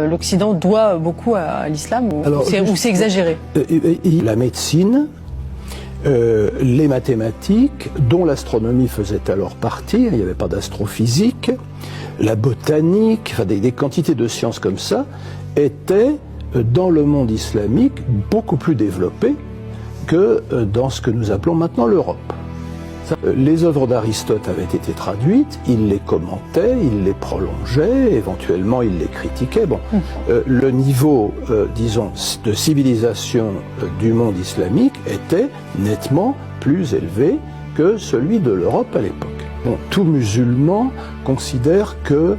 L'Occident doit beaucoup à l'islam ou c'est exagéré? La médecine, les mathématiques, dont l'astronomie faisait alors partie, il n'y avait pas d'astrophysique, la botanique, enfin des quantités de sciences comme ça, étaient dans le monde islamique beaucoup plus développées que dans ce que nous appelons maintenant l'Europe. Les œuvres d'Aristote avaient été traduites, il les commentait, il les prolongeait, éventuellement il les critiquait. Bon, le niveau, disons, de civilisation du monde islamique était nettement plus élevé que celui de l'Europe à l'époque. Bon, tout musulman considère que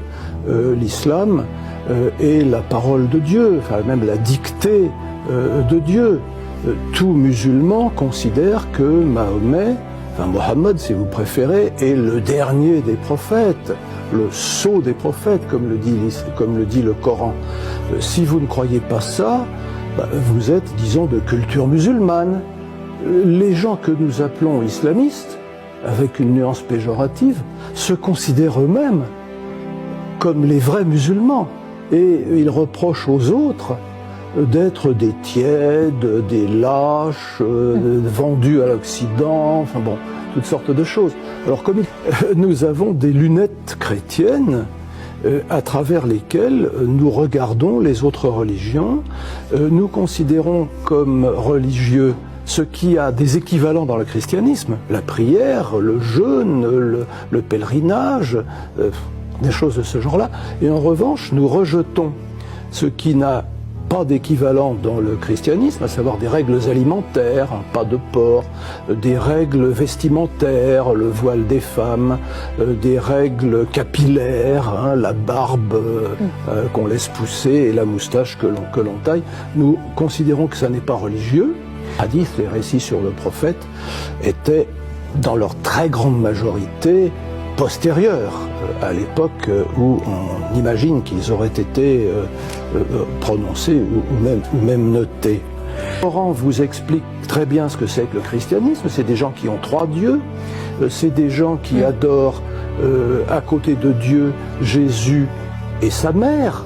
l'islam est la parole de Dieu, enfin même la dictée de Dieu. Tout musulman considère que Mahomet, Mohammed, si vous préférez, est le dernier des prophètes, le sceau des prophètes, comme le dit le Coran. Si vous ne croyez pas ça, vous êtes, disons, de culture musulmane. Les gens que nous appelons islamistes, avec une nuance péjorative, se considèrent eux-mêmes comme les vrais musulmans. Et ils reprochent aux autres d'être des tièdes, des lâches, vendus à l'Occident, enfin bon, toutes sortes de choses. Alors comme nous avons des lunettes chrétiennes à travers lesquelles nous regardons les autres religions, nous considérons comme religieux ce qui a des équivalents dans le christianisme, la prière, le jeûne, le pèlerinage, des choses de ce genre-là, et en revanche nous rejetons ce qui n'a pas d'équivalent dans le christianisme, à savoir des règles alimentaires, pas de porc, des règles vestimentaires, le voile des femmes, des règles capillaires, la barbe qu'on laisse pousser et la moustache que l'on taille. Nous considérons que ça n'est pas religieux. Les hadiths, les récits sur le prophète, étaient dans leur très grande majorité postérieurs à l'époque où on imagine qu'ils auraient été prononcés ou même notés. Le Coran vous explique très bien ce que c'est que le christianisme. C'est des gens qui ont 3 dieux, c'est des gens qui adorent à côté de Dieu Jésus et sa mère,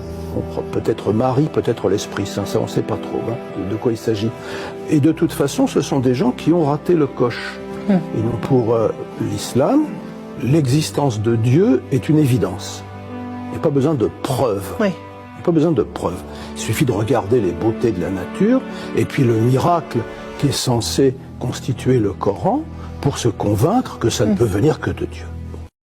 peut-être Marie, peut-être l'Esprit Saint, ça on ne sait pas trop de quoi il s'agit. Et de toute façon, ce sont des gens qui ont raté le coche. Et donc pour l'islam, l'existence de Dieu est une évidence. Il n'y a pas besoin de preuves. Oui. Il n'y a pas besoin de preuves. Il suffit de regarder les beautés de la nature et puis le miracle qui est censé constituer le Coran pour se convaincre que ça ne peut venir que de Dieu.